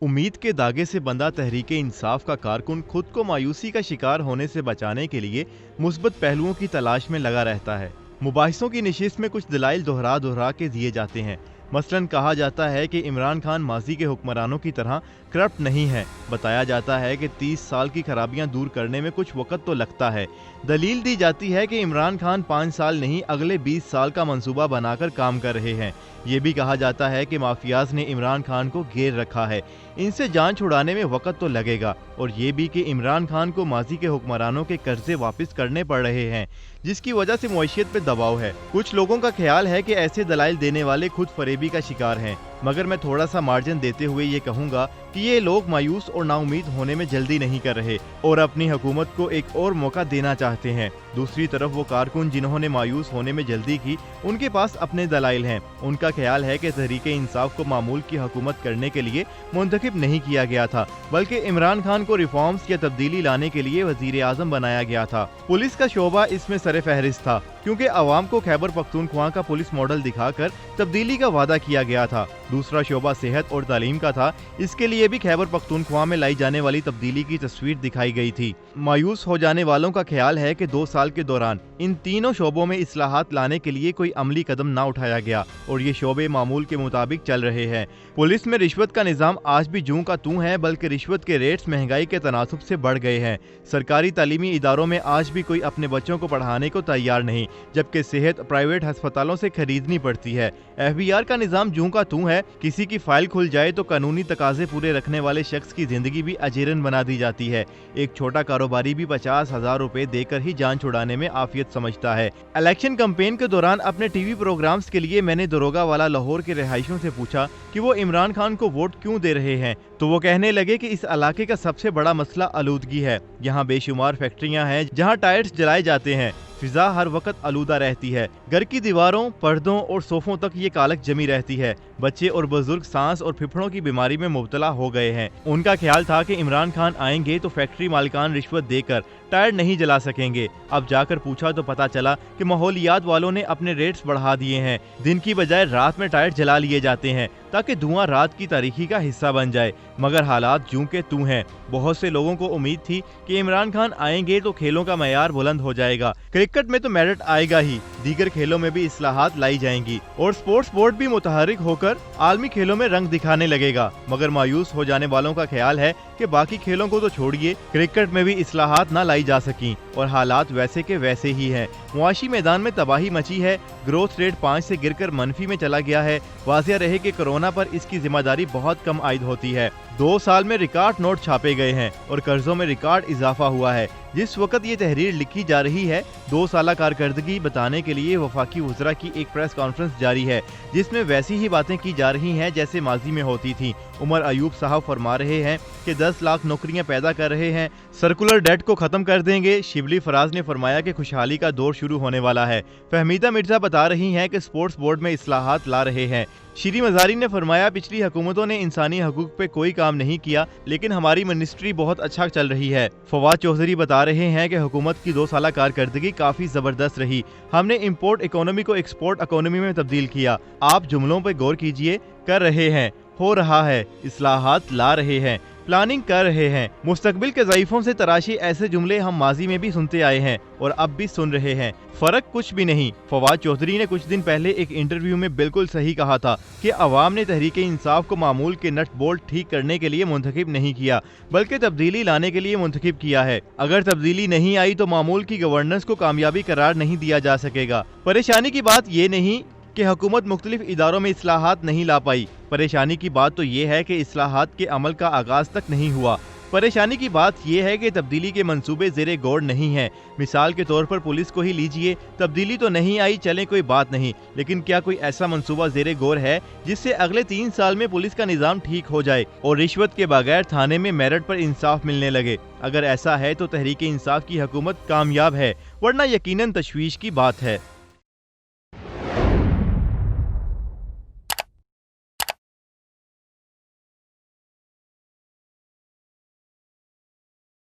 उम्मीद के दागे से बंधा तहरीके इंसाफ का कारकुन खुद को मायूसी का शिकार होने से बचाने के लिए मुस्बत पहलुओं की तलाश में लगा रहता है। मुबाहिसों की नशिस्त में कुछ दलाइल दोहरा दोहरा के दिए जाते हैं। मसलन कहा जाता है कि इमरान खान माजी के हुक्मरानों की तरह करप्ट नहीं है। बताया जाता है कि 30 साल की खराबियां दूर करने में कुछ वक्त तो लगता है। दलील दी जाती है कि इमरान खान 5 साल नहीं अगले 20 साल का मंसूबा बनाकर काम कर रहे हैं। ये भी कहा जाता है कि माफियाज ने इमरान खान को घेर रखा है, इनसे जान छुड़ाने में वक्त तो लगेगा। और ये भी कि इमरान खान को माजी के हुक्मरानों के कर्जे वापस करने पड़ रहे हैं, जिसकी वजह से मुआशियत पे दबाव है। कुछ लोगों का ख्याल है कि ऐसे दलाइल देने वाले खुद फरेबी का शिकार हैं, मगर मैं थोड़ा सा मार्जिन देते हुए ये कहूंगा कि ये लोग मायूस और नाउमीद होने में जल्दी नहीं कर रहे और अपनी हुकूमत को एक और मौका देना चाहते हैं। दूसरी तरफ वो कारकुन जिन्होंने मायूस होने में जल्दी की, उनके पास अपने दलाइल हैं। उनका ख्याल है कि तहरीके इंसाफ को मामूल की हुकूमत करने के लिए मुंतखब नहीं किया गया था, बल्कि इमरान खान को रिफॉर्म्स या तब्दीली लाने के लिए वजीर आजम बनाया गया था। पुलिस का शोबा इसमें सरे फहरिस्त था, क्योंकि अवाम को खैबर पख्तूनख्वा का पुलिस मॉडल दिखाकर तब्दीली का वादा किया गया था। दूसरा शोबा सेहत और तालीम का था, इसके लिए भी खैबर पख्तूनख्वा में लाई जाने वाली तब्दीली की तस्वीर दिखाई गई थी। मायूस हो जाने वालों का ख्याल है कि 2 साल के दौरान इन तीनों शोबों में इस्लाहात लाने के लिए कोई अमली कदम ना उठाया गया और ये शोबे मामूल के मुताबिक चल रहे हैं। पुलिस में रिश्वत का निज़ाम आज भी जूं का तूं है, बल्कि रिश्वत के रेट्स महंगाई के तनासुब से बढ़ गए हैं। सरकारी तालीमी इदारों में आज भी कोई अपने बच्चों को पढ़ाने को तैयार नहीं, जबकि सेहत प्राइवेट अस्पतालों से खरीदनी पड़ती है। FBI का निज़ाम जूं का तूं है, किसी की फाइल खुल जाए तो कानूनी तकाजे पूरे रखने वाले शख्स की जिंदगी भी अजीरन बना दी जाती है। एक छोटा कारोबारी भी 50,000 रुपए देकर ही जान छुड़ाने में आफियत समझता है। इलेक्शन कैंपेन के दौरान अपने टीवी प्रोग्राम्स के लिए मैंने दरोगा वाला लाहौर के रिहायशियों से पूछा कि वो इमरान खान को वोट क्यों दे रहे हैं, तो वो कहने लगे कि इस इलाके का सबसे बड़ा मसला आलूदगी है। यहाँ बेशुमार फैक्ट्रियाँ हैं जहाँ टायर्स जलाए जाते हैं, फिजा हर वक्त आलूदा रहती है, घर की दीवारों, पर्दों और सोफों तक ये कालक जमी रहती है। बच्चे और बुजुर्ग सांस और फिफड़ों की बीमारी में मुब्तला हो गए हैं। उनका ख्याल था कि इमरान खान आएंगे तो फैक्ट्री मालिकान रिश्वत देकर टायर नहीं जला सकेंगे। अब जाकर पूछा तो पता चला कि माहौलियात वालों ने अपने रेट्स बढ़ा दिए हैं। दिन की बजाय रात में टायर जला लिए जाते हैं ताकि धुआं रात की तारीखी का हिस्सा बन जाए, मगर हालात जूं के तूं हैं। बहुत से लोगों को उम्मीद थी कि इमरान खान आएंगे तो खेलों का मयार बुलंद हो जाएगा, क्रिकेट में तो मेरिट आएगा ही, दीगर खेलों में भी इस्लाहात लाई जाएंगी और स्पोर्ट्स बोर्ड भी मुतहरिक होकर आलमी खेलों में रंग दिखाने लगेगा। मगर मायूस हो जाने वालों का ख्याल है कि बाकी खेलों को तो छोड़िए, क्रिकेट में भी इस्लाहात ना लाई जा सकी और हालात वैसे के वैसे ही हैं। मुआशी मैदान में तबाही मची है, ग्रोथ रेट 5 से गिरकर मनफी में चला गया है। वाज़िह रहे कि कोरोना पर इसकी जिम्मेदारी बहुत कम आयद होती है। 2 साल में रिकॉर्ड नोट छापे गए हैं और कर्जों में रिकॉर्ड इजाफा हुआ है। जिस वक्त ये तहरीर लिखी जा रही है, 2 साल कारकर्दगी बताने के लिए वफाकी वज़रा की एक प्रेस कॉन्फ्रेंस जारी है, जिसमें वैसी ही बातें की जा रही हैं जैसे माजी में होती थी। उमर अयूब साहब फरमा रहे हैं कि 10 लाख नौकरियां पैदा कर रहे हैं, सर्कुलर डेट को खत्म कर देंगे। शिबली फराज ने फरमाया कि खुशहाली का दौर शुरू होने वाला है। फहमीदा मिर्जा बता रही हैं कि स्पोर्ट्स बोर्ड में इस्लाहात ला रहे हैं। श्री मजारी ने फरमाया पिछली हुकूमतों ने इंसानी हकूक पे कोई काम नहीं किया, लेकिन हमारी मिनिस्ट्री बहुत अच्छा चल रही है। फवाद चौधरी बता रहे हैं कि हुकूमत की 2 साल कारकर्दगी काफी जबरदस्त रही। हमने इंपोर्ट इकोनॉमी को एक्सपोर्ट इकोनॉमी में तब्दील किया। आप जुमलों पे गौर कीजिए, कर रहे हैं, हो रहा है, इस्लाहात ला रहे हैं, प्लानिंग कर रहे हैं। मुस्तकबिल के ज़ईफ़ों से तराशी ऐसे जुमले हम माजी में भी सुनते आए हैं और अब भी सुन रहे हैं, फर्क कुछ भी नहीं। फवाद चौधरी ने कुछ दिन पहले एक इंटरव्यू में बिल्कुल सही कहा था कि अवाम ने तहरीके इंसाफ को मामूल के नट बोल्ट ठीक करने के लिए मुंतखब नहीं किया, बल्कि तब्दीली लाने के लिए मुंतखब किया है। अगर तब्दीली नहीं आई तो मामूल की गवर्नेंस को कामयाबी करार नहीं दिया जा सकेगा। परेशानी की बात ये नहीं कि हुकूमत मुख्तलिफ इदारों में इस्लाहात नहीं ला पाई, परेशानी की बात तो ये है कि इस्लाहात के अमल का आगाज तक नहीं हुआ। परेशानी की बात यह है कि तब्दीली के मंसूबे ज़ेरे गौर नहीं है। मिसाल के तौर पर पुलिस को ही लीजिए, तब्दीली तो नहीं आई, चले कोई बात नहीं, लेकिन क्या कोई ऐसा मंसूबा ज़ेरे गौर है जिससे अगले 3 साल में पुलिस का निज़ाम ठीक हो जाए और रिश्वत के बगैर थाने में मेरिट पर इंसाफ मिलने लगे? अगर ऐसा है तो तहरीके इंसाफ की हुकूमत कामयाब है, वरना यकीनन तशवीश की बात है।